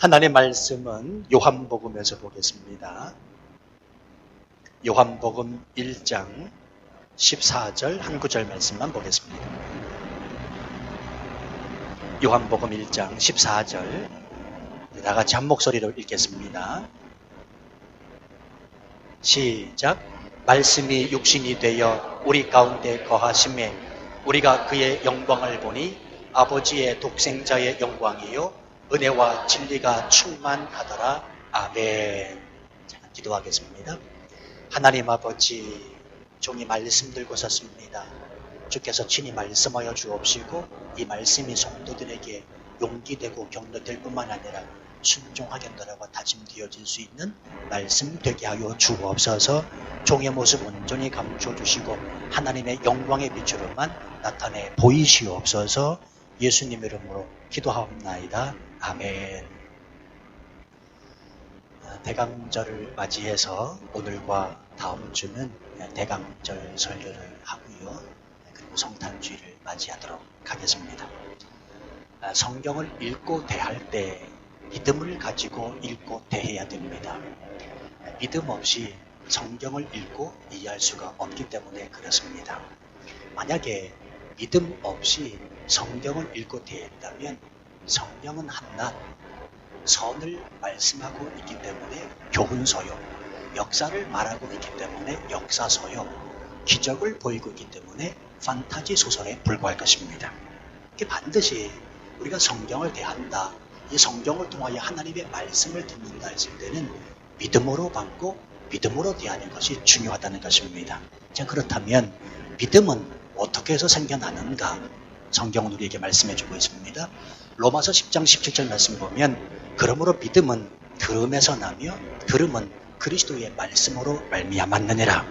하나님의 말씀은 요한복음에서 보겠습니다. 요한복음 1장 14절 한 구절 말씀만 보겠습니다. 요한복음 1장 14절 다 같이 한 목소리로 읽겠습니다. 시작. 말씀이 육신이 되어 우리 가운데 거하심에 우리가 그의 영광을 보니 아버지의 독생자의 영광이요 은혜와 진리가 충만하더라. 아멘. 자, 기도하겠습니다. 하나님 아버지, 종이 말씀 들고 섰습니다. 주께서 친히 말씀하여 주옵시고 이 말씀이 성도들에게 용기되고 격려될 뿐만 아니라 순종하게 너라고 다짐되어질 수 있는 말씀 되게 하여 주옵소서. 종의 모습 온전히 감추어 주시고 하나님의 영광의 빛으로만 나타내 보이시옵소서. 예수님 이름으로 기도하옵나이다. 아멘. 대강절을 맞이해서 오늘과 다음 주는 대강절 설교를 하고요. 그리고 성탄주의를 맞이하도록 하겠습니다. 성경을 읽고 대할 때 믿음을 가지고 읽고 대해야 됩니다. 믿음 없이 성경을 읽고 이해할 수가 없기 때문에 그렇습니다. 만약에 믿음 없이 성경을 읽고 대한다면 성경은 한낱 선을 말씀하고 있기 때문에 교훈서요, 역사를 말하고 있기 때문에 역사서요, 기적을 보이고 있기 때문에 판타지 소설에 불과할 것입니다. 반드시 우리가 성경을 대한다, 이 성경을 통하여 하나님의 말씀을 듣는다 했을 때는 믿음으로 받고 믿음으로 대하는 것이 중요하다는 것입니다. 자, 그렇다면 믿음은 어떻게 해서 생겨나는가? 성경은 우리에게 말씀해 주고 있습니다. 로마서 10장 17절 말씀 보면 그러므로 믿음은 들음에서 나며 들음은 그리스도의 말씀으로 말미암았느니라.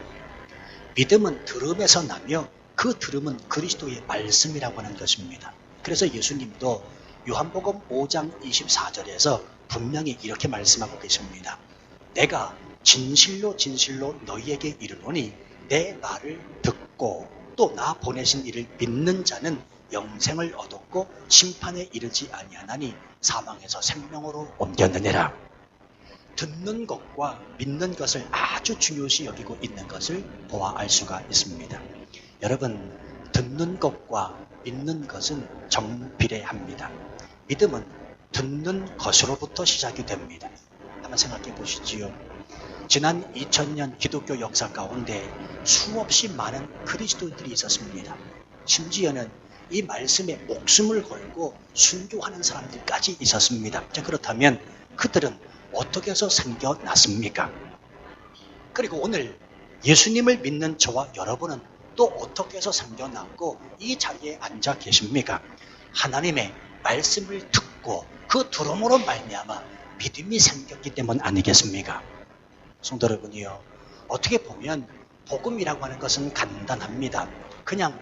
믿음은 들음에서 나며 그 들음은 그리스도의 말씀이라고 하는 것입니다. 그래서 예수님도 요한복음 5장 24절에서 분명히 이렇게 말씀하고 계십니다. 내가 진실로 진실로 너희에게 이르노니 내 말을 듣고 또 나 보내신 이를 믿는 자는 영생을 얻었고 심판에 이르지 아니하나니 사망에서 생명으로 옮겼느니라. 듣는 것과 믿는 것을 아주 중요시 여기고 있는 것을 보아 알 수가 있습니다. 여러분, 듣는 것과 믿는 것은 정비례합니다. 믿음은 듣는 것으로부터 시작이 됩니다. 한번 생각해 보시지요. 지난 2000년 기독교 역사 가운데 수없이 많은 그리스도인들이 있었습니다. 심지어는 이 말씀에 목숨을 걸고 순교하는 사람들까지 있었습니다. 자, 그렇다면 그들은 어떻게 해서 생겨났습니까? 그리고 오늘 예수님을 믿는 저와 여러분은 또 어떻게 해서 생겨났고 이 자리에 앉아 계십니까? 하나님의 말씀을 듣고 그 들음으로 말미암아 믿음이 생겼기 때문 아니겠습니까? 성도 여러분이요, 어떻게 보면 복음이라고 하는 것은 간단합니다. 그냥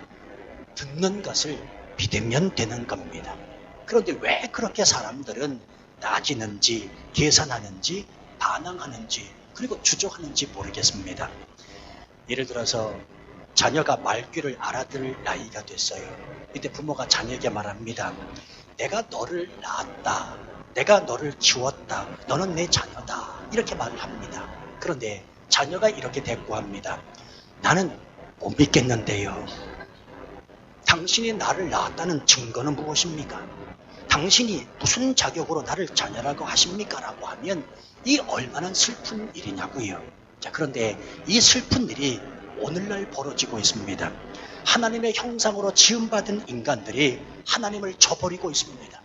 듣는 것을 믿으면 되는 겁니다. 그런데 왜 그렇게 사람들은 따지는지 계산하는지 반항하는지 그리고 주저하는지 모르겠습니다. 예를 들어서 자녀가 말귀를 알아들을 나이가 됐어요. 이때 부모가 자녀에게 말합니다. 내가 너를 낳았다, 내가 너를 키웠다, 너는 내 자녀다, 이렇게 말을 합니다. 그런데 자녀가 이렇게 대꾸합니다. 나는 못 믿겠는데요. 당신이 나를 낳았다는 증거는 무엇입니까? 당신이 무슨 자격으로 나를 자녀라고 하십니까? 라고 하면 이 얼마나 슬픈 일이냐고요. 자, 그런데 이 슬픈 일이 오늘날 벌어지고 있습니다. 하나님의 형상으로 지음받은 인간들이 하나님을 저버리고 있습니다.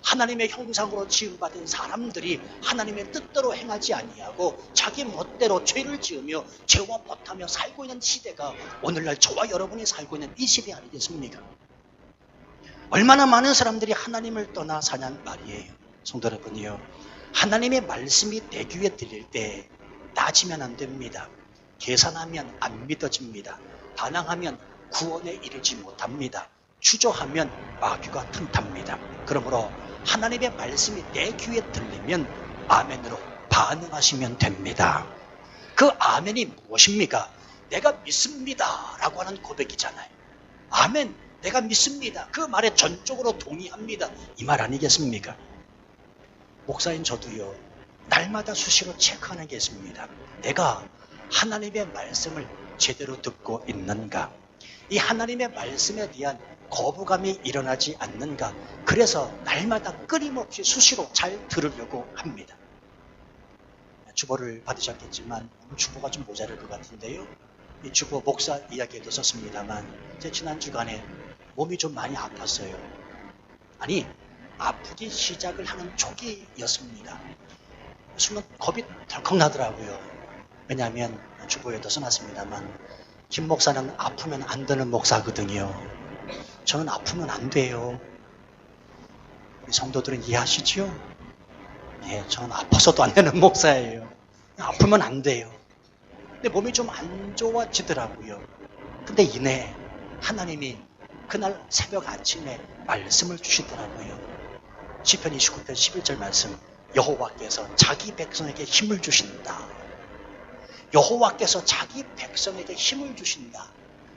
하나님의 형상으로 지음받은 사람들이 하나님의 뜻대로 행하지 아니하고 자기 멋대로 죄를 지으며 죄와 못하며 살고 있는 시대가 오늘날 저와 여러분이 살고 있는 이 시대 아니겠습니까? 얼마나 많은 사람들이 하나님을 떠나 사냔 말이에요. 성도 여러분이요, 하나님의 말씀이 내 귀에 들릴 때 따지면 안 됩니다. 계산하면 안 믿어집니다. 반항하면 구원에 이르지 못합니다. 추저하면 마귀가 틈탑니다. 그러므로 하나님의 말씀이 내 귀에 들리면 아멘으로 반응하시면 됩니다. 그 아멘이 무엇입니까? 내가 믿습니다 라고 하는 고백이잖아요. 아멘, 내가 믿습니다. 그 말에 전적으로 동의합니다. 이 말 아니겠습니까? 목사인 저도요, 날마다 수시로 체크하는 게 있습니다. 내가 하나님의 말씀을 제대로 듣고 있는가? 이 하나님의 말씀에 대한 거부감이 일어나지 않는가? 그래서 날마다 끊임없이 수시로 잘 들으려고 합니다. 주보를 받으셨겠지만 오늘 주보가 좀 모자랄 것 같은데요. 이 주보 목사 이야기에도 썼습니다만 제 지난 주간에 몸이 좀 많이 아팠어요. 아니, 아프기 시작을 하는 초기였습니다. 순간 겁이 덜컥 나더라고요. 왜냐하면 주보에도 써놨습니다만 김 목사는 아프면 안 되는 목사거든요. 저는 아프면 안 돼요. 우리 성도들은 이해하시죠? 네, 저는 아파서도 안 되는 목사예요. 아프면 안 돼요. 근데 몸이 좀 안 좋아지더라고요. 근데 이내 하나님이 그날 새벽 아침에 말씀을 주시더라고요. 시편 29편 11절 말씀, 여호와께서 자기 백성에게 힘을 주신다. 여호와께서 자기 백성에게 힘을 주신다.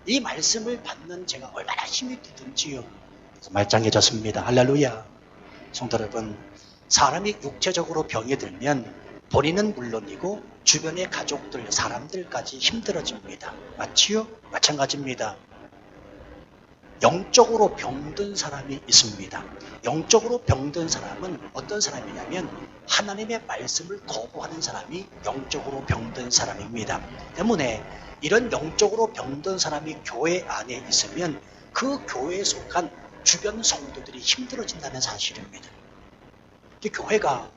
이 말씀을 받는 제가 얼마나 힘이 드든지요. 그래서 말짱해졌습니다. 할렐루야. 성도 여러분, 사람이 육체적으로 병이 들면 본인은 물론이고 주변의 가족들, 사람들까지 힘들어집니다. 맞지요? 마찬가지입니다. 영적으로 병든 사람이 있습니다. 영적으로 병든 사람은 어떤 사람이냐면 하나님의 말씀을 거부하는 사람이 영적으로 병든 사람입니다. 때문에 이런 영적으로 병든 사람이 교회 안에 있으면 그 교회에 속한 주변 성도들이 힘들어진다는 사실입니다. 교회가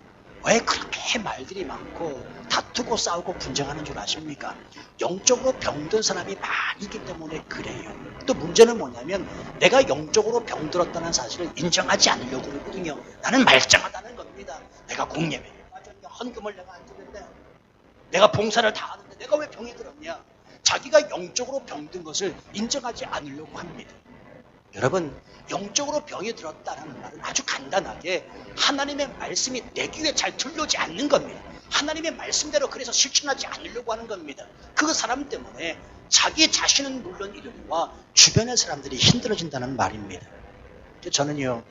왜 그렇게 말들이 많고 다투고 싸우고 분쟁하는 줄 아십니까? 영적으로 병든 사람이 많이기 때문에 그래요. 또 문제는 뭐냐면 내가 영적으로 병들었다는 사실을 인정하지 않으려고 그러거든요. 나는 말짱하다는 겁니다. 내가 공예배에 빠졌냐, 헌금을 내가 안 주는데, 내가 봉사를 다 하는데 내가 왜 병이 들었냐. 자기가 영적으로 병든 것을 인정하지 않으려고 합니다. 여러분, 영적으로 병이 들었다는 말은 아주 간단하게 하나님의 말씀이 내 귀에 잘 들려오지 않는 겁니다. 하나님의 말씀대로 그래서 실천하지 않으려고 하는 겁니다. 그 사람 때문에 자기 자신은 물론이거니와 주변의 사람들이 힘들어진다는 말입니다. 저는요,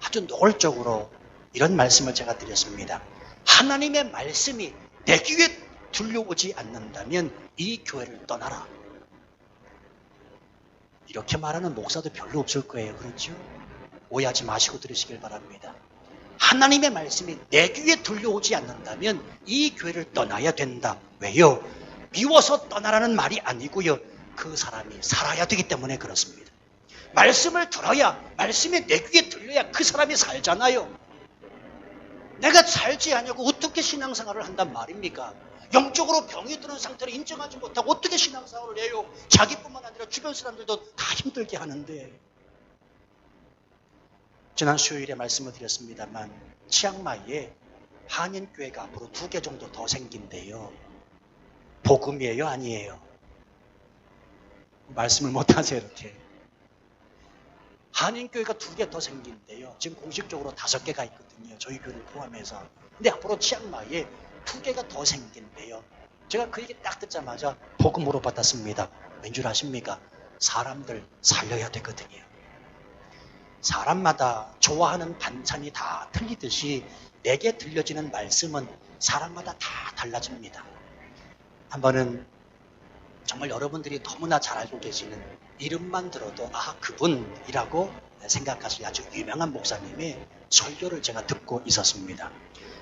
아주 노골적으로 이런 말씀을 제가 드렸습니다. 하나님의 말씀이 내 귀에 들려오지 않는다면 이 교회를 떠나라. 이렇게 말하는 목사도 별로 없을 거예요. 그렇죠? 오해하지 마시고 들으시길 바랍니다. 하나님의 말씀이 내 귀에 들려오지 않는다면 이 교회를 떠나야 된다. 왜요? 미워서 떠나라는 말이 아니고요. 그 사람이 살아야 되기 때문에 그렇습니다. 말씀을 들어야, 말씀이 내 귀에 들려야 그 사람이 살잖아요. 내가 살지 않냐고 어떻게 신앙생활을 한단 말입니까? 영적으로 병이 드는 상태를 인정하지 못하고 어떻게 신앙생활을 해요? 자기뿐만 아니라 주변 사람들도 다 힘들게 하는데. 지난 수요일에 말씀을 드렸습니다만 치앙마이에 한인교회가 앞으로 2개 정도 더 생긴대요. 복음이에요? 아니에요? 말씀을 못하세요 이렇게. 한인교회가 2개 더 생긴대요. 지금 공식적으로 5개가 있거든요. 저희 교회를 포함해서. 근데 앞으로 치앙마이에 2개가 더 생긴대요. 제가 그 얘기 딱 듣자마자 복음으로 받았습니다. 왠줄 아십니까? 사람들 살려야 되거든요. 사람마다 좋아하는 반찬이 다 틀리듯이 내게 들려지는 말씀은 사람마다 다 달라집니다. 한 번은 정말 여러분들이 너무나 잘 알고 계시는 이름만 들어도 아 그분이라고 생각하실 아주 유명한 목사님의 설교를 제가 듣고 있었습니다.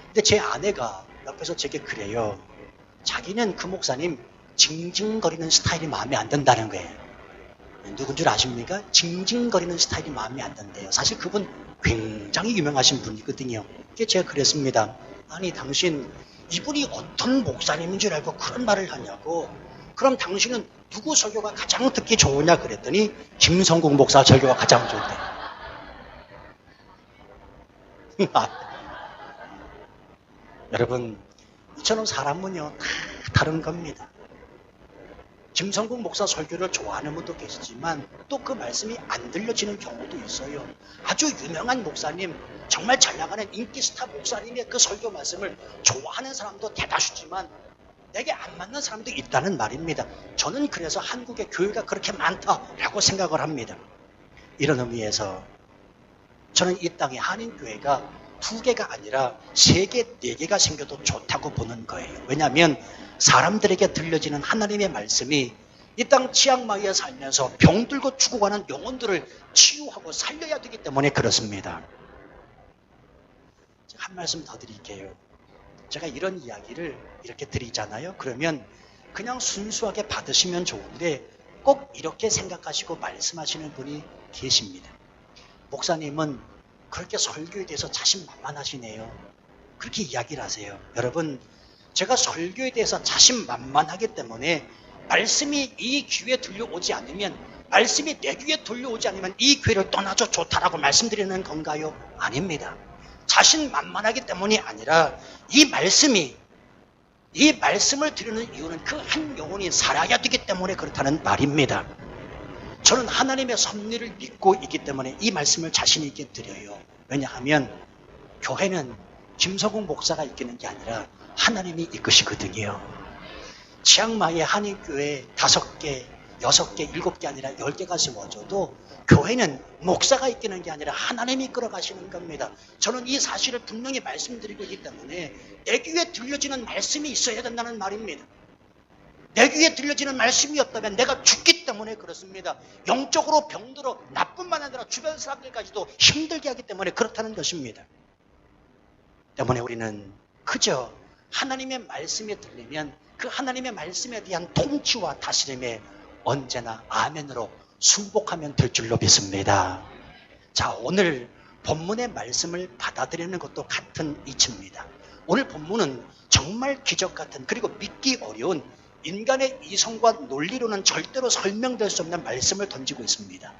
근데 제 아내가 옆에서 제게 그래요. 자기는 그 목사님 징징거리는 스타일이 마음에 안 든다는 거예요. 누군 줄 아십니까? 징징거리는 스타일이 마음에 안 든대요. 사실 그분 굉장히 유명하신 분이거든요. 제가 그랬습니다. 아니 당신 이분이 어떤 목사님인 줄 알고 그런 말을 하냐고. 그럼 당신은 누구 설교가 가장 듣기 좋으냐 그랬더니 김성국 목사 설교가 가장 좋대. 여러분 이처럼 사람은요 다 다른 겁니다. 김성국 목사 설교를 좋아하는 분도 계시지만 또 그 말씀이 안 들려지는 경우도 있어요. 아주 유명한 목사님, 정말 잘 나가는 인기 스타 목사님의 그 설교 말씀을 좋아하는 사람도 대다수지만 내게 안 맞는 사람도 있다는 말입니다. 저는 그래서 한국의 교회가 그렇게 많다라고 생각을 합니다. 이런 의미에서 저는 이 땅의 한인교회가 두 개가 아니라 세 개, 네 개가 생겨도 좋다고 보는 거예요. 왜냐하면 사람들에게 들려지는 하나님의 말씀이 이 땅 치앙마이에 살면서 병들고 죽어가는 영혼들을 치유하고 살려야 되기 때문에 그렇습니다. 한 말씀 더 드릴게요. 제가 이런 이야기를 이렇게 드리잖아요. 그러면 그냥 순수하게 받으시면 좋은데 꼭 이렇게 생각하시고 말씀하시는 분이 계십니다. 목사님은 그렇게 설교에 대해서 자신만만하시네요. 그렇게 이야기를 하세요. 여러분, 제가 설교에 대해서 자신만만하기 때문에 말씀이 이 귀에 들려오지 않으면, 말씀이 내 귀에 들려오지 않으면 이 귀를 떠나줘 좋다라고 말씀드리는 건가요? 아닙니다. 자신만만하기 때문이 아니라 이 말씀을 드리는 이유는 그 한 영혼이 살아야 되기 때문에 그렇다는 말입니다. 저는 하나님의 섭리를 믿고 있기 때문에 이 말씀을 자신 있게 드려요. 왜냐하면 교회는 김성국 목사가 이끄는 게 아니라 하나님이 이끄시거든요. 치앙마이의 한인교회 5개, 6개, 7개 아니라 10개가 세워져도 교회는 목사가 이끄는 게 아니라 하나님이 이끌어가시는 겁니다. 저는 이 사실을 분명히 말씀드리고 있기 때문에 내 귀에 들려지는 말씀이 있어야 된다는 말입니다. 내 귀에 들려지는 말씀이 없다면 내가 죽기 때문에 그렇습니다. 영적으로 병들어 나뿐만 아니라 주변 사람들까지도 힘들게 하기 때문에 그렇다는 것입니다. 때문에 우리는 그저 하나님의 말씀이 들리면 그 하나님의 말씀에 대한 통치와 다스림에 언제나 아멘으로 순복하면 될 줄로 믿습니다. 자, 오늘 본문의 말씀을 받아들이는 것도 같은 이치입니다. 오늘 본문은 정말 기적 같은, 그리고 믿기 어려운, 인간의 이성과 논리로는 절대로 설명될 수 없는 말씀을 던지고 있습니다.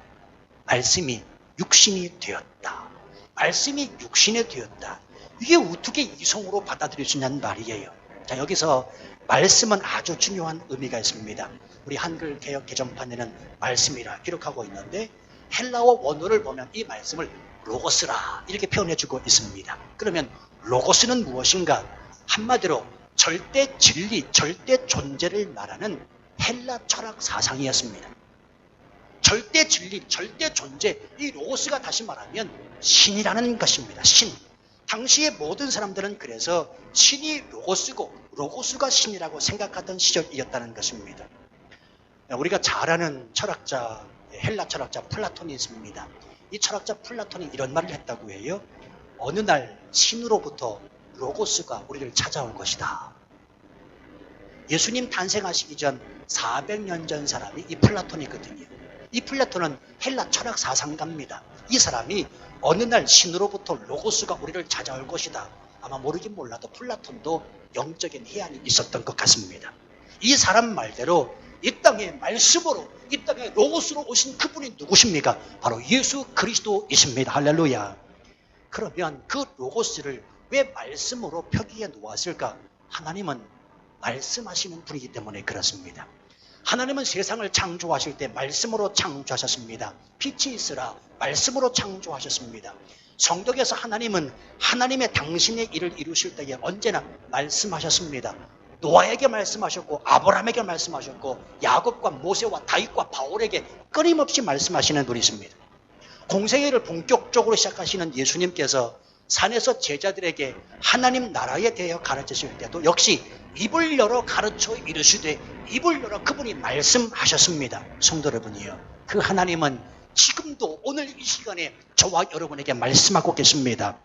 말씀이 육신이 되었다. 말씀이 육신이 되었다. 이게 어떻게 이성으로 받아들일 수 있냐는 말이에요. 자, 여기서 말씀은 아주 중요한 의미가 있습니다. 우리 한글 개역 개정판에는 말씀이라 기록하고 있는데 헬라어 원어를 보면 이 말씀을 로고스라 이렇게 표현해주고 있습니다. 그러면 로고스는 무엇인가? 한마디로 절대 진리, 절대 존재를 말하는 헬라 철학 사상이었습니다. 절대 진리, 절대 존재, 이 로고스가 다시 말하면 신이라는 것입니다. 신. 당시의 모든 사람들은 그래서 신이 로고스고 로고스가 신이라고 생각하던 시절이었다는 것입니다. 우리가 잘 아는 철학자, 헬라 철학자 플라톤이 있습니다. 이 철학자 플라톤이 이런 말을 했다고 해요. 어느 날 신으로부터 로고스가 우리를 찾아올 것이다. 예수님 탄생하시기 전 400년 전 사람이 이 플라톤이거든요. 이 플라톤은 헬라 철학 사상가입니다. 이 사람이 어느 날 신으로부터 로고스가 우리를 찾아올 것이다. 아마 모르긴 몰라도 플라톤도 영적인 해안이 있었던 것 같습니다. 이 사람 말대로 이 땅에 말씀으로, 이 땅에 로고스로 오신 그분이 누구십니까? 바로 예수 그리스도이십니다. 할렐루야. 그러면 그 로고스를 왜 말씀으로 표기해 놓았을까? 하나님은 말씀하시는 분이기 때문에 그렇습니다. 하나님은 세상을 창조하실 때 말씀으로 창조하셨습니다. 빛이 있으라 말씀으로 창조하셨습니다. 성경에서 하나님은 하나님의 당신의 일을 이루실 때에 언제나 말씀하셨습니다. 노아에게 말씀하셨고 아브라함에게 말씀하셨고 야곱과 모세와 다윗과 바울에게 끊임없이 말씀하시는 분이십니다. 공생애를 본격적으로 시작하시는 예수님께서 산에서 제자들에게 하나님 나라에 대해 가르치실 때도 역시 입을 열어 가르쳐 이르시되 입을 열어 그분이 말씀하셨습니다. 성도 여러분이요, 그 하나님은 지금도 오늘 이 시간에 저와 여러분에게 말씀하고 계십니다.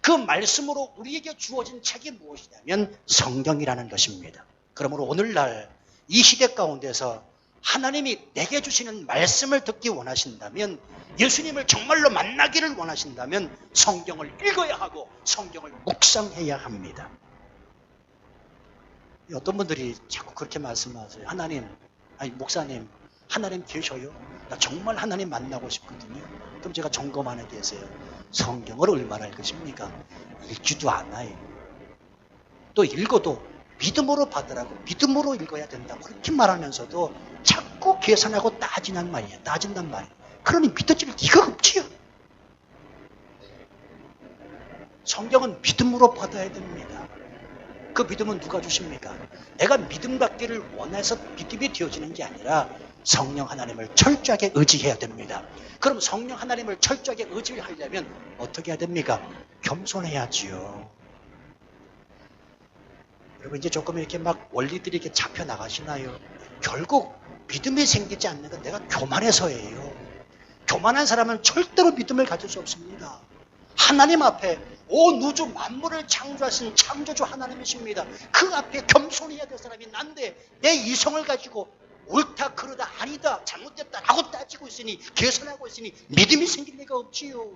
그 말씀으로 우리에게 주어진 책이 무엇이냐면 성경이라는 것입니다. 그러므로 오늘날 이 시대 가운데서 하나님이 내게 주시는 말씀을 듣기 원하신다면, 예수님을 정말로 만나기를 원하신다면 성경을 읽어야 하고 성경을 묵상해야 합니다. 어떤 분들이 자꾸 그렇게 말씀하세요. 하나님, 아니 목사님, 하나님 계셔요? 나 정말 하나님 만나고 싶거든요. 그럼 제가 점검하는 게 있어요. 성경을 얼마나 읽으십니까? 읽지도 않아요. 또 읽어도 믿음으로 받으라고, 믿음으로 읽어야 된다고 그렇게 말하면서도 자꾸 계산하고 따진단 말이에요. 그러니 믿어질 리가 없지요. 성경은 믿음으로 받아야 됩니다. 그 믿음은 누가 주십니까? 내가 믿음 갖기를 원해서 믿음이 되어지는 게 아니라 성령 하나님을 철저하게 의지해야 됩니다. 그럼 성령 하나님을 철저하게 의지하려면 어떻게 해야 됩니까? 겸손해야지요. 여러분 이제 조금 이렇게 막 원리들이 이렇게 잡혀 나가시나요? 결국 믿음이 생기지 않는 건 내가 교만해서예요. 교만한 사람은 절대로 믿음을 가질 수 없습니다. 하나님 앞에 온 우주 만물을 창조하신 창조주 하나님이십니다. 그 앞에 겸손해야 될 사람이 난데 내 이성을 가지고 옳다 그러다 아니다 잘못됐다 라고 따지고 있으니 계산하고 있으니 믿음이 생길 리가 없지요.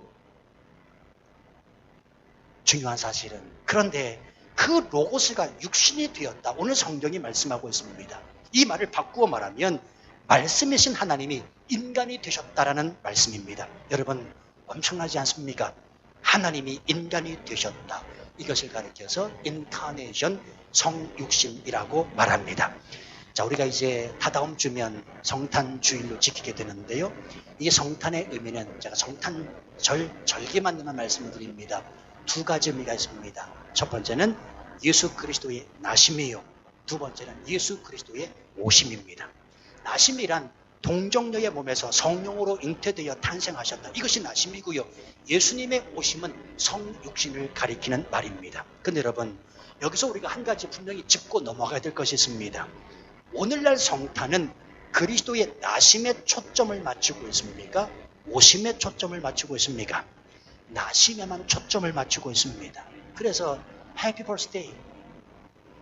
중요한 사실은 그런데 그 로고스가 육신이 되었다. 오늘 성경이 말씀하고 있습니다. 이 말을 바꾸어 말하면 말씀이신 하나님이 인간이 되셨다라는 말씀입니다. 여러분 엄청나지 않습니까? 하나님이 인간이 되셨다. 이것을 가리켜서 인카네이션 성육신이라고 말합니다. 자, 우리가 이제 다다음 주면 성탄 주일로 지키게 되는데요. 이 성탄의 의미는 제가 성탄절 절기만 말씀을 드립니다. 두 가지 의미가 있습니다. 첫 번째는 예수 그리스도의 나심이요. 두 번째는 예수 그리스도의 오심입니다. 나심이란 동정녀의 몸에서 성령으로 잉태되어 탄생하셨다. 이것이 나심이고요. 예수님의 오심은 성육신을 가리키는 말입니다. 근데 여러분 여기서 우리가 한 가지 분명히 짚고 넘어가야 될 것이 있습니다. 오늘날 성탄은 그리스도의 나심에 초점을 맞추고 있습니까? 오심에 초점을 맞추고 있습니까? 나심에만 초점을 맞추고 있습니다. 그래서 해피 버스데이,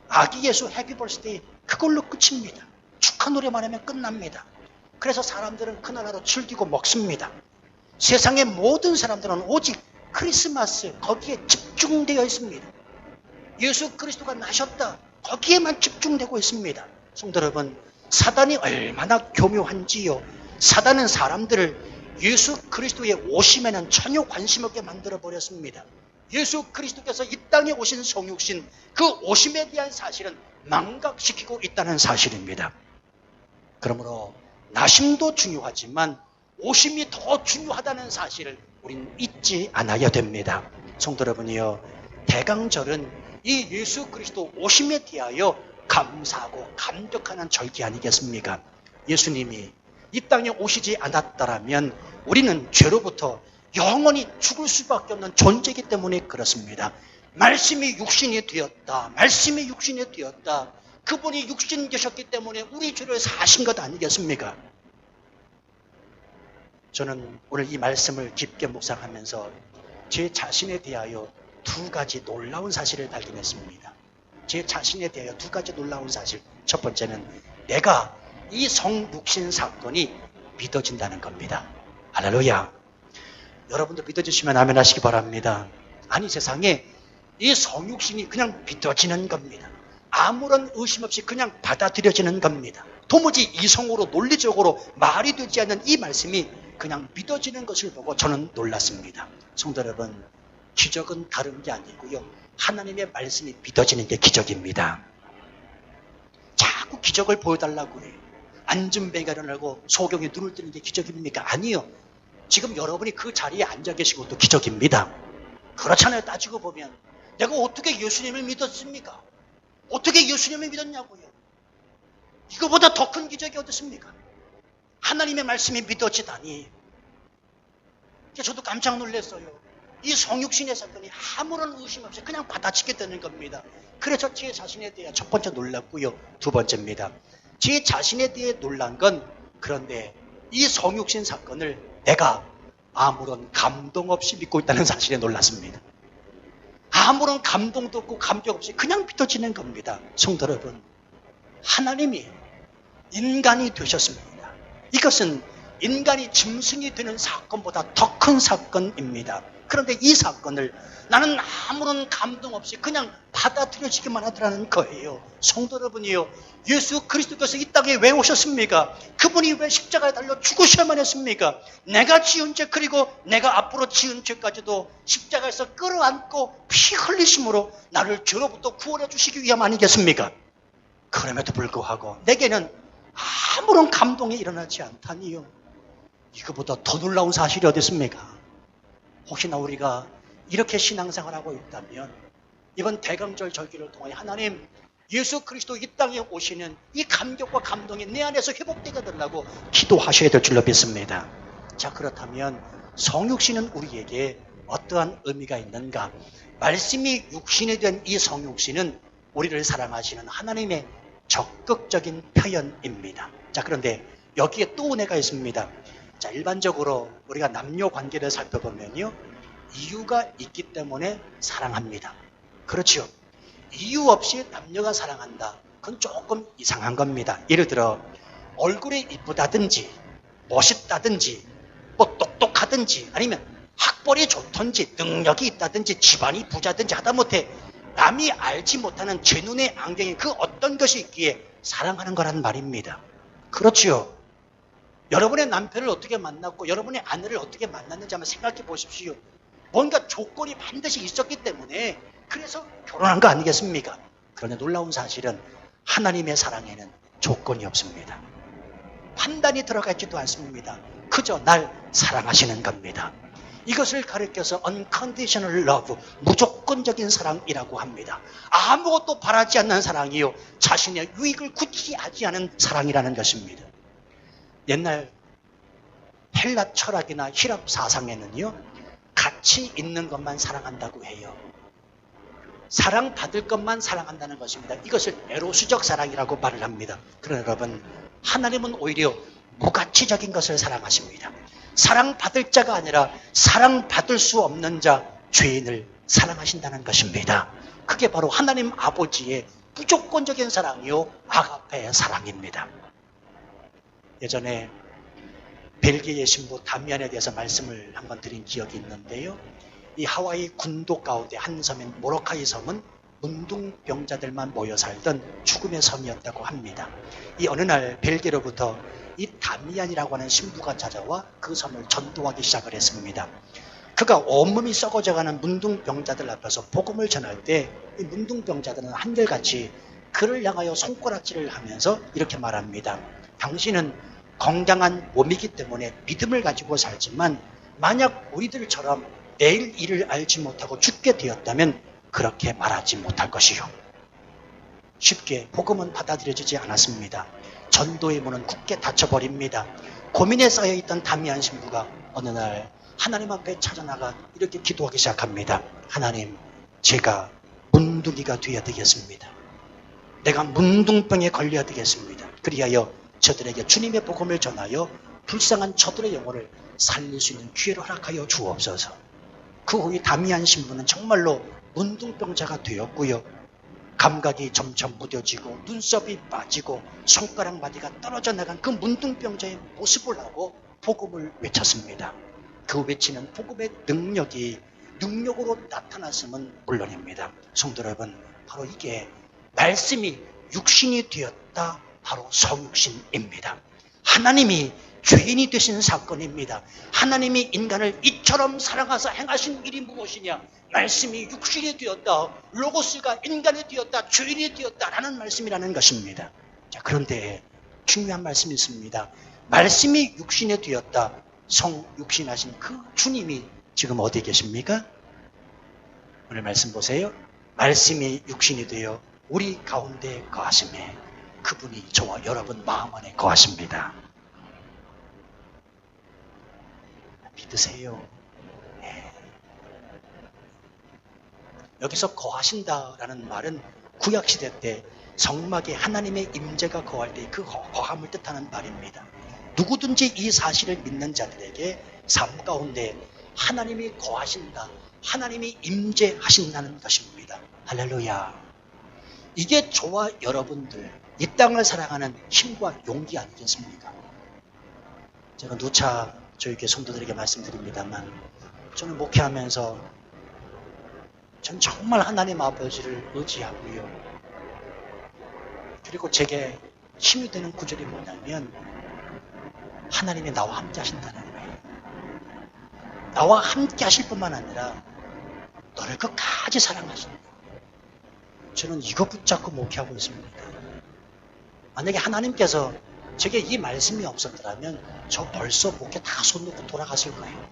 아기 예수 해피 버스데이 그걸로 끝입니다. 축하 노래만 하면 끝납니다. 그래서 사람들은 그날 하루 즐기고 먹습니다. 세상의 모든 사람들은 오직 크리스마스 거기에 집중되어 있습니다. 예수 그리스도가 나셨다 거기에만 집중되고 있습니다. 성도 여러분 사단이 얼마나 교묘한지요. 사단은 사람들을 예수 그리스도의 오심에는 전혀 관심 없게 만들어버렸습니다. 예수 그리스도께서 이 땅에 오신 성육신 그 오심에 대한 사실은 망각시키고 있다는 사실입니다. 그러므로 나심도 중요하지만 오심이 더 중요하다는 사실을 우린 잊지 않아야 됩니다. 성도 여러분이요, 대강절은 이 예수 그리스도 오심에 대하여 감사하고 감격하는 절기 아니겠습니까? 예수님이 이 땅에 오시지 않았다라면 우리는 죄로부터 영원히 죽을 수밖에 없는 존재이기 때문에 그렇습니다. 말씀이 육신이 되었다. 말씀이 육신이 되었다. 그분이 육신 되셨기 때문에 우리 죄를 사신 것 아니겠습니까? 저는 오늘 이 말씀을 깊게 묵상하면서 제 자신에 대하여 두 가지 놀라운 사실을 발견했습니다. 제 자신에 대하여 두 가지 놀라운 사실. 첫 번째는 내가 이 성육신 사건이 믿어진다는 겁니다. 할렐루야. 여러분도 믿어주시면 아멘 하시기 바랍니다. 아니 세상에 이 성육신이 그냥 믿어지는 겁니다. 아무런 의심 없이 그냥 받아들여지는 겁니다. 도무지 이성으로 논리적으로 말이 되지 않는 이 말씀이 그냥 믿어지는 것을 보고 저는 놀랐습니다. 성도 여러분, 기적은 다른 게 아니고요. 하나님의 말씀이 믿어지는 게 기적입니다. 자꾸 기적을 보여달라고 해요. 안전뱅이가 일어나고 소경이 눈을 뜨는 게 기적입니까? 아니요. 지금 여러분이 그 자리에 앉아 계신 것도 기적입니다. 그렇잖아요. 따지고 보면 내가 어떻게 예수님을 믿었습니까? 어떻게 예수님을 믿었냐고요. 이거보다 더 큰 기적이 어디 있습니까? 하나님의 말씀이 믿어지다니. 저도 깜짝 놀랐어요. 이 성육신의 사건이 아무런 의심 없이 그냥 받아치게 되는 겁니다. 그래서 제 자신에 대해 첫 번째 놀랐고요. 두 번째입니다. 제 자신에 대해 놀란 건 그런데 이 성육신 사건을 내가 아무런 감동 없이 믿고 있다는 사실에 놀랐습니다. 아무런 감동도 없고 감격 없이 그냥 믿어지는 겁니다. 성도 여러분, 하나님이 인간이 되셨습니다. 이것은 인간이 짐승이 되는 사건보다 더 큰 사건입니다. 그런데 이 사건을 나는 아무런 감동 없이 그냥 받아들여지기만 하더라는 거예요. 성도 여러분이요, 예수 그리스도께서 이 땅에 왜 오셨습니까? 그분이 왜 십자가에 달려 죽으셔야만 했습니까? 내가 지은 죄 그리고 내가 앞으로 지은 죄까지도 십자가에서 끌어안고 피 흘리심으로 나를 죄로부터 구원해 주시기 위함 아니겠습니까? 그럼에도 불구하고 내게는 아무런 감동이 일어나지 않다니요. 이거보다 더 놀라운 사실이 어디 있습니까? 혹시나 우리가 이렇게 신앙생활하고 있다면 이번 대강절 절기를 통해 하나님, 예수 그리스도 이 땅에 오시는 이 감격과 감동이 내 안에서 회복되게 되려고 기도하셔야 될 줄로 믿습니다. 자, 그렇다면 성육신은 우리에게 어떠한 의미가 있는가? 말씀이 육신이 된 이 성육신은 우리를 사랑하시는 하나님의 적극적인 표현입니다. 자, 그런데 여기에 또 은혜가 있습니다. 자, 일반적으로 우리가 남녀 관계를 살펴보면요, 이유가 있기 때문에 사랑합니다. 그렇죠? 이유 없이 남녀가 사랑한다. 그건 조금 이상한 겁니다. 예를 들어 얼굴이 이쁘다든지 멋있다든지 뭐 똑똑하든지 아니면 학벌이 좋든지 능력이 있다든지 집안이 부자든지 하다못해 남이 알지 못하는 제 눈의 안경에 그 어떤 것이 있기에 사랑하는 거란 말입니다. 그렇지요. 여러분의 남편을 어떻게 만났고 여러분의 아내를 어떻게 만났는지 한번 생각해 보십시오. 뭔가 조건이 반드시 있었기 때문에 그래서 결혼한 거 아니겠습니까? 그런데 놀라운 사실은 하나님의 사랑에는 조건이 없습니다. 판단이 들어가 있지도 않습니다. 그저 날 사랑하시는 겁니다. 이것을 가리켜서 unconditional love, 무조건적인 사랑이라고 합니다. 아무것도 바라지 않는 사랑이요, 자신의 유익을 굳이 하지 않은 사랑이라는 것입니다. 옛날 헬라 철학이나 히랍 사상에는요, 가치 있는 것만 사랑한다고 해요. 사랑받을 것만 사랑한다는 것입니다. 이것을 에로스적 사랑이라고 말을 합니다. 그러나 여러분, 하나님은 오히려 무가치적인 것을 사랑하십니다. 사랑받을 자가 아니라 사랑받을 수 없는 자, 죄인을 사랑하신다는 것입니다. 그게 바로 하나님 아버지의 무조건적인 사랑이요, 아가페의 사랑입니다. 예전에 벨기에 신부 다미안에 대해서 말씀을 한번 드린 기억이 있는데요. 이 하와이 군도 가운데 한 섬인 모로카이 섬은 문둥병자들만 모여 살던 죽음의 섬이었다고 합니다. 이 어느 날 벨기에로부터 이 다미안이라고 하는 신부가 찾아와 그 섬을 전도하기 시작을 했습니다. 그가 온몸이 썩어져가는 문둥병자들 앞에서 복음을 전할 때 이 문둥병자들은 한결같이 그를 향하여 손가락질을 하면서 이렇게 말합니다. 당신은 건강한 몸이기 때문에 믿음을 가지고 살지만 만약 우리들처럼 내일 일을 알지 못하고 죽게 되었다면 그렇게 말하지 못할 것이요. 쉽게 복음은 받아들여지지 않았습니다. 전도의 문은 굳게 닫혀버립니다. 고민에 쌓여있던 다미안 신부가 어느 날 하나님 앞에 찾아나가 이렇게 기도하기 시작합니다. 하나님, 제가 문둥이가 되어야 되겠습니다. 내가 문둥병에 걸려야 되겠습니다. 그리하여 저들에게 주님의 복음을 전하여 불쌍한 저들의 영혼을 살릴 수 있는 기회를 허락하여 주옵소서. 그 후에 다미안 신부는 정말로 문둥병자가 되었고요. 감각이 점점 무뎌지고 눈썹이 빠지고 손가락 마디가 떨어져 나간 그 문둥병자의 모습을 하고 복음을 외쳤습니다. 그 외치는 복음의 능력이 능력으로 나타났음은 물론입니다. 성도 여러분, 바로 이게 말씀이 육신이 되었다, 바로 성육신입니다. 하나님이 죄인이 되신 사건입니다. 하나님이 인간을 이처럼 사랑하사 행하신 일이 무엇이냐? 말씀이 육신이 되었다, 로고스가 인간이 되었다, 죄인이 되었다라는 말씀이라는 것입니다. 자, 그런데 중요한 말씀이 있습니다. 말씀이 육신이 되었다, 성육신하신 그 주님이 지금 어디에 계십니까? 오늘 말씀 보세요. 말씀이 육신이 되어 우리 가운데 거하심에 그분이 저와 여러분 마음 안에 거하십니다. 믿으세요. 네. 여기서 거하신다라는 말은 구약시대 때 성막에 하나님의 임재가 거할 때 그 거함을 뜻하는 말입니다. 누구든지 이 사실을 믿는 자들에게 삶 가운데 하나님이 거하신다, 하나님이 임재하신다는 것입니다. 할렐루야. 이게 저와 여러분들, 이 땅을 사랑하는 힘과 용기 아니겠습니까? 제가 누차 저에게 성도들에게 말씀드립니다만, 저는 목회하면서 전 정말 하나님 아버지를 의지하고요. 그리고 제게 힘이 되는 구절이 뭐냐면 하나님이 나와 함께 하신다는 거예요. 나와 함께 하실 뿐만 아니라 너를 끝까지 사랑하신다. 저는 이거 붙잡고 목회하고 있습니다. 만약에 하나님께서 제게 이 말씀이 없었더라면 저 벌써 목회 다 손 놓고 돌아갔을 거예요.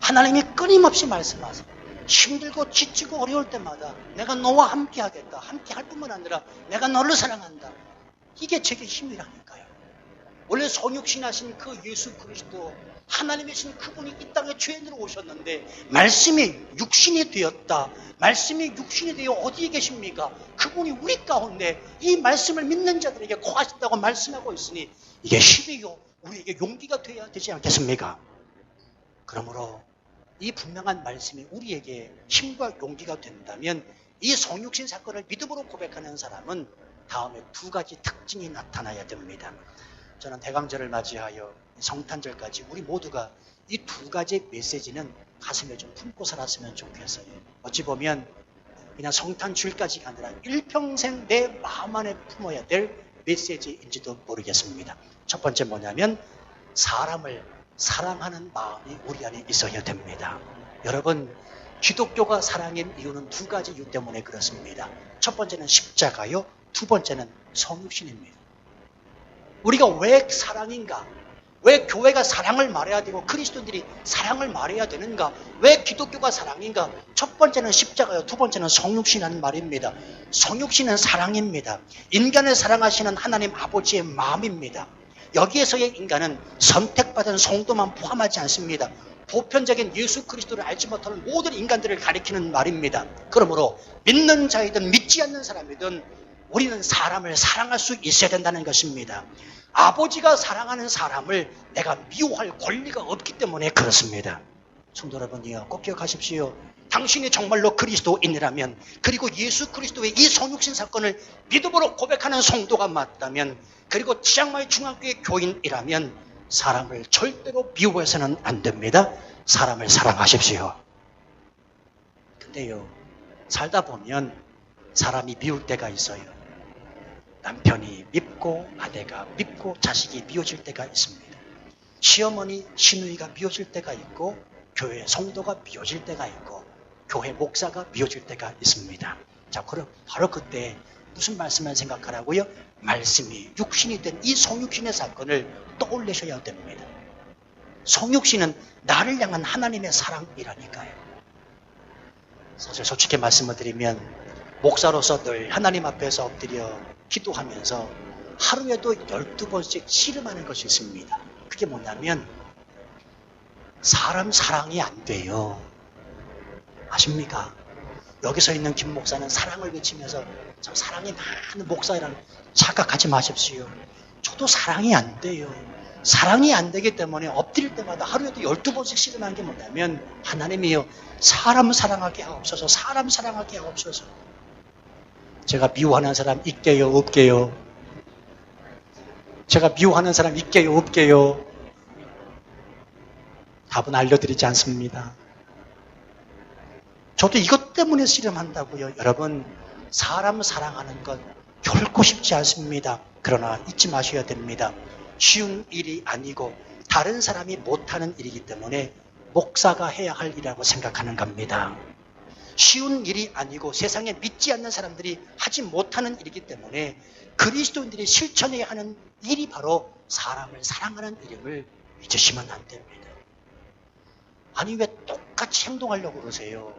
하나님이 끊임없이 말씀하세요. 힘들고 지치고 어려울 때마다 내가 너와 함께 하겠다. 함께 할 뿐만 아니라 내가 너를 사랑한다. 이게 제게 힘이라니까요. 원래 성육신하신 그 예수 그리스도, 하나님이신 그분이 이 땅에 죄인으로 오셨는데 말씀이 육신이 되었다. 말씀이 육신이 되어 어디에 계십니까? 그분이 우리 가운데 이 말씀을 믿는 자들에게 거하신다고 말씀하고 있으니 이게 힘이요, 우리에게 용기가 되어야 되지 않겠습니까? 그러므로 이 분명한 말씀이 우리에게 힘과 용기가 된다면 이 성육신 사건을 믿음으로 고백하는 사람은 다음에 두 가지 특징이 나타나야 됩니다. 저는 대강절을 맞이하여 성탄절까지 우리 모두가 이 두 가지 메시지는 가슴에 좀 품고 살았으면 좋겠어요. 어찌 보면 그냥 성탄절까지가 아니라 일평생 내 마음 안에 품어야 될 메시지인지도 모르겠습니다. 첫 번째 뭐냐면 사람을 사랑하는 마음이 우리 안에 있어야 됩니다. 여러분, 기독교가 사랑인 이유는 두 가지 이유 때문에 그렇습니다. 첫 번째는 십자가요, 두 번째는 성육신입니다. 우리가 왜 사랑인가? 왜 교회가 사랑을 말해야 되고 그리스도인들이 사랑을 말해야 되는가? 왜 기독교가 사랑인가? 첫 번째는 십자가요, 두 번째는 성육신이라는 말입니다. 성육신은 사랑입니다. 인간을 사랑하시는 하나님 아버지의 마음입니다. 여기에서의 인간은 선택받은 성도만 포함하지 않습니다. 보편적인 예수 그리스도를 알지 못하는 모든 인간들을 가리키는 말입니다. 그러므로 믿는 자이든 믿지 않는 사람이든 우리는 사람을 사랑할 수 있어야 된다는 것입니다. 아버지가 사랑하는 사람을 내가 미워할 권리가 없기 때문에 그렇습니다. 성도 여러분이요, 꼭 기억하십시오. 당신이 정말로 그리스도인이라면, 그리고 예수 그리스도의 이 성육신 사건을 믿음으로 고백하는 성도가 맞다면, 그리고 치앙마이 중학교의 교인이라면 사람을 절대로 미워해서는 안 됩니다. 사람을 사랑하십시오. 근데요, 살다 보면 사람이 미울 때가 있어요. 남편이 밉고 아내가 밉고 자식이 미워질 때가 있습니다. 시어머니, 시누이가 미워질 때가 있고 교회 성도가 미워질 때가 있고 교회 목사가 미워질 때가 있습니다. 자, 그럼 바로 그때 무슨 말씀을 생각하라고요? 말씀이 육신이 된 이 성육신의 사건을 떠올리셔야 됩니다. 성육신은 나를 향한 하나님의 사랑이라니까요. 사실 솔직히 말씀을 드리면 목사로서 늘 하나님 앞에서 엎드려 기도하면서 하루에도 12번씩 씨름하는 것이 있습니다. 그게 뭐냐면 사람 사랑이 안 돼요. 아십니까? 여기서 있는 김 목사는 사랑을 외치면서 참 사랑이 많은 목사라는 착각하지 마십시오. 저도 사랑이 안 돼요. 사랑이 안 되기 때문에 엎드릴 때마다 하루에도 12번씩 씨름하는 게 뭐냐면 하나님이요, 사람 사랑하게 하옵소서, 사람 사랑하게 하옵소서. 제가 미워하는 사람 있게요, 없게요? 제가 미워하는 사람 있게요, 없게요? 답은 알려드리지 않습니다. 저도 이것 때문에 씨름한다고요. 여러분, 사람 사랑하는 것 결코 쉽지 않습니다. 그러나 잊지 마셔야 됩니다. 쉬운 일이 아니고 다른 사람이 못하는 일이기 때문에 목사가 해야 할 일이라고 생각하는 겁니다. 쉬운 일이 아니고 세상에 믿지 않는 사람들이 하지 못하는 일이기 때문에 그리스도인들이 실천해야 하는 일이 바로 사람을 사랑하는 일임을 잊으시면 안 됩니다. 아니, 왜 똑같이 행동하려고 그러세요?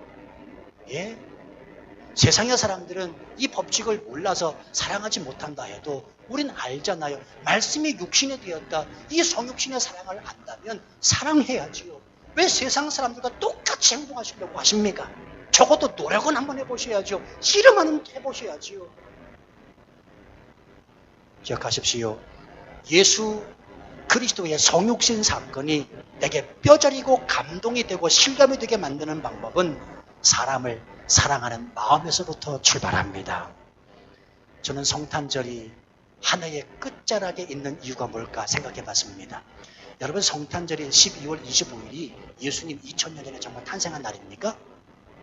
예? 세상의 사람들은 이 법칙을 몰라서 사랑하지 못한다 해도 우린 알잖아요. 말씀이 육신이 되었다. 이 성육신의 사랑을 안다면 사랑해야지요. 왜 세상 사람들과 똑같이 행동하시려고 하십니까? 적어도 노력은 한번 해보셔야죠. 씨름은 해보셔야지요. 기억하십시오. 예수 그리스도의 성육신 사건이 내게 뼈저리고 감동이 되고 실감이 되게 만드는 방법은 사람을 사랑하는 마음에서부터 출발합니다. 저는 성탄절이 한 해의 끝자락에 있는 이유가 뭘까 생각해 봤습니다. 여러분, 성탄절이 12월 25일이 예수님 2000년 전에 정말 탄생한 날입니까?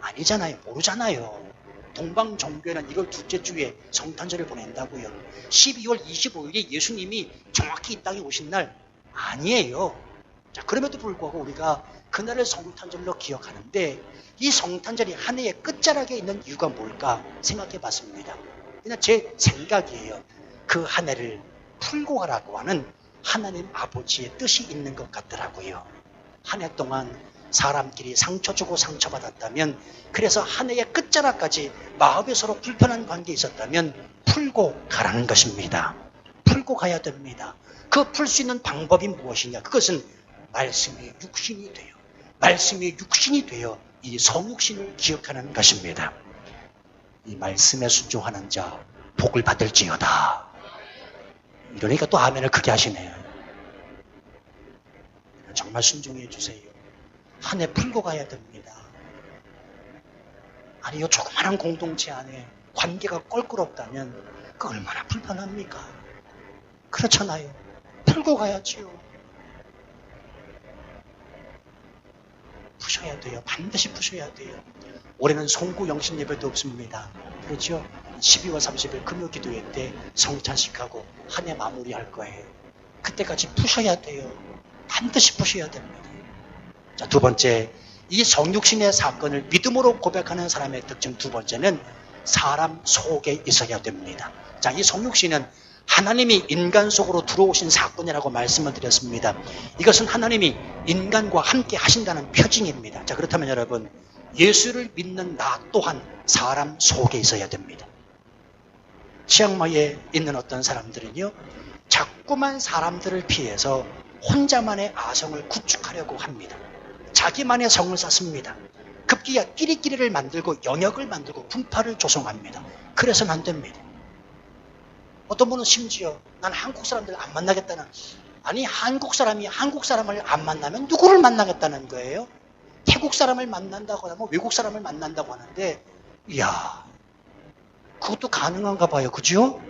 아니잖아요. 모르잖아요. 동방 종교에는 1월 둘째 주에 성탄절을 보낸다고요. 12월 25일이 예수님이 정확히 이 땅에 오신 날 아니에요. 자, 그럼에도 불구하고 우리가 그날을 성탄절로 기억하는데 이 성탄절이 한 해의 끝자락에 있는 이유가 뭘까 생각해 봤습니다. 그냥 제 생각이에요. 그 한 해를 풀고 가라고 하는 하나님 아버지의 뜻이 있는 것 같더라고요. 한 해 동안 사람끼리 상처 주고 상처받았다면, 그래서 한 해의 끝자락까지 마음에 서로 불편한 관계에 있었다면 풀고 가라는 것입니다. 풀고 가야 됩니다. 그 풀 수 있는 방법이 무엇이냐? 그것은 말씀이 육신이 되어, 말씀이 육신이 되어 이 성육신을 기억하는 것입니다. 이 말씀에 순종하는 자 복을 받을지어다. 이러니까 또 아멘을 크게 하시네요. 정말 순종해 주세요. 한 해 풀고 가야 됩니다. 아니, 이 조그마한 공동체 안에 관계가 껄끄럽다면 그 얼마나 불편합니까? 그렇잖아요. 풀고 가야지요. 푸셔야 돼요. 반드시 푸셔야 돼요. 올해는 송구 영신 예배도 없습니다. 그렇죠? 12월 30일 금요기도회 때 성찬식하고 한 해 마무리할 거예요. 그때까지 푸셔야 돼요. 반드시 푸셔야 됩니다. 자, 두 번째, 이 성육신의 사건을 믿음으로 고백하는 사람의 특징 두 번째는 사람 속에 있어야 됩니다. 자, 이 성육신은 하나님이 인간 속으로 들어오신 사건이라고 말씀을 드렸습니다. 이것은 하나님이 인간과 함께 하신다는 표징입니다. 자, 그렇다면 여러분, 예수를 믿는 나 또한 사람 속에 있어야 됩니다. 치앙마이에 있는 어떤 사람들은요, 자꾸만 사람들을 피해서 혼자만의 아성을 구축하려고 합니다. 자기만의 성을 쌓습니다. 급기야 끼리끼리를 만들고 영역을 만들고 분파를 조성합니다. 그래서는 안 됩니다. 어떤 분은 심지어 난 한국 사람들 안 만나겠다는, 아니, 한국 사람이 한국 사람을 안 만나면 누구를 만나겠다는 거예요? 태국 사람을 만난다고 하면 외국 사람을 만난다고 하는데, 이야, 그것도 가능한가 봐요. 그죠?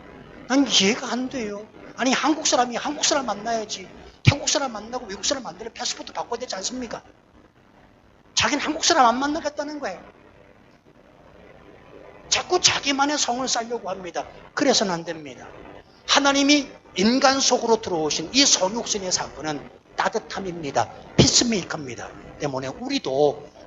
난 이해가 안 돼요. 아니, 한국 사람이 한국 사람 만나야지. 태국 사람 만나고 외국 사람 만나면 패스포트 바꿔야 되지 않습니까? 자기는 한국 사람 안 만나겠다는 거예요. 자꾸 자기만의 성을 쌓으려고 합니다. 그래서는 안 됩니다. 하나님이 인간 속으로 들어오신 이 성육신의 사건은 따뜻함입니다. 피스메이커입니다. 때문에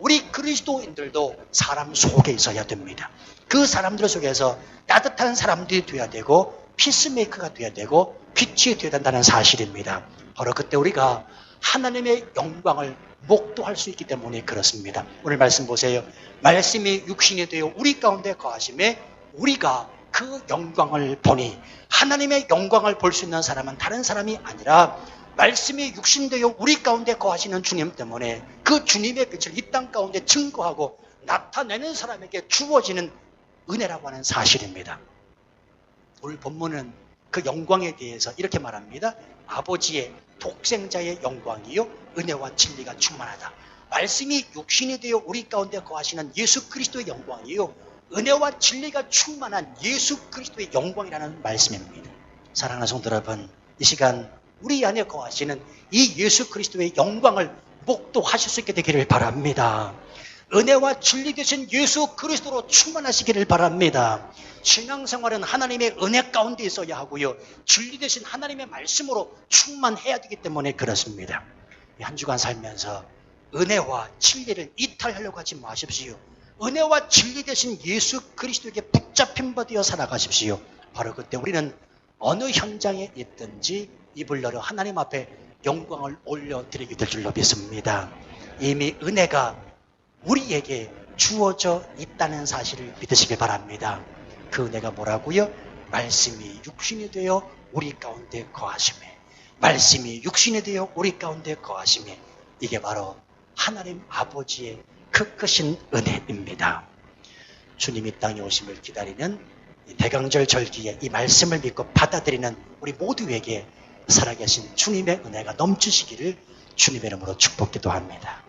우리 그리스도인들도 사람 속에 있어야 됩니다. 그 사람들 속에서 따뜻한 사람들이 되어야 되고 피스메이커가 되어야 되고 빛이 되어야 된다는 사실입니다. 바로 그때 우리가 하나님의 영광을 목도할 수 있기 때문에 그렇습니다. 오늘 말씀 보세요. 말씀이 육신이 되어 우리 가운데 거하심에 우리가 그 영광을 보니, 하나님의 영광을 볼 수 있는 사람은 다른 사람이 아니라 말씀이 육신되어 우리 가운데 거하시는 주님 때문에 그 주님의 빛을 이 땅 가운데 증거하고 나타내는 사람에게 주어지는 은혜라고 하는 사실입니다. 오늘 본문은 그 영광에 대해서 이렇게 말합니다. 아버지의 독생자의 영광이요 은혜와 진리가 충만하다. 말씀이 육신이 되어 우리 가운데 거하시는 예수 그리스도의 영광이요 은혜와 진리가 충만한 예수 그리스도의 영광이라는 말씀입니다. 사랑하는 성도 여러분, 이 시간 우리 안에 거하시는 이 예수 그리스도의 영광을 목도하실 수 있게 되기를 바랍니다. 은혜와 진리 되신 예수 그리스도로 충만하시기를 바랍니다. 신앙생활은 하나님의 은혜 가운데 있어야 하고요, 진리 되신 하나님의 말씀으로 충만해야 되기 때문에 그렇습니다. 한 주간 살면서 은혜와 진리를 이탈하려고 하지 마십시오. 은혜와 진리 되신 예수 그리스도에게 붙잡힌 바 되어 살아가십시오. 바로 그때 우리는 어느 현장에 있든지 입을 열어 하나님 앞에 영광을 올려드리게 될 줄로 믿습니다. 이미 은혜가 우리에게 주어져 있다는 사실을 믿으시길 바랍니다. 그 은혜가 뭐라고요? 말씀이 육신이 되어 우리 가운데 거하심에, 말씀이 육신이 되어 우리 가운데 거하심에, 이게 바로 하나님 아버지의 그 크신 은혜입니다. 주님이 땅에 오심을 기다리는 대강절 절기에 이 말씀을 믿고 받아들이는 우리 모두에게 살아계신 주님의 은혜가 넘치시기를 주님의 이름으로 축복기도합니다.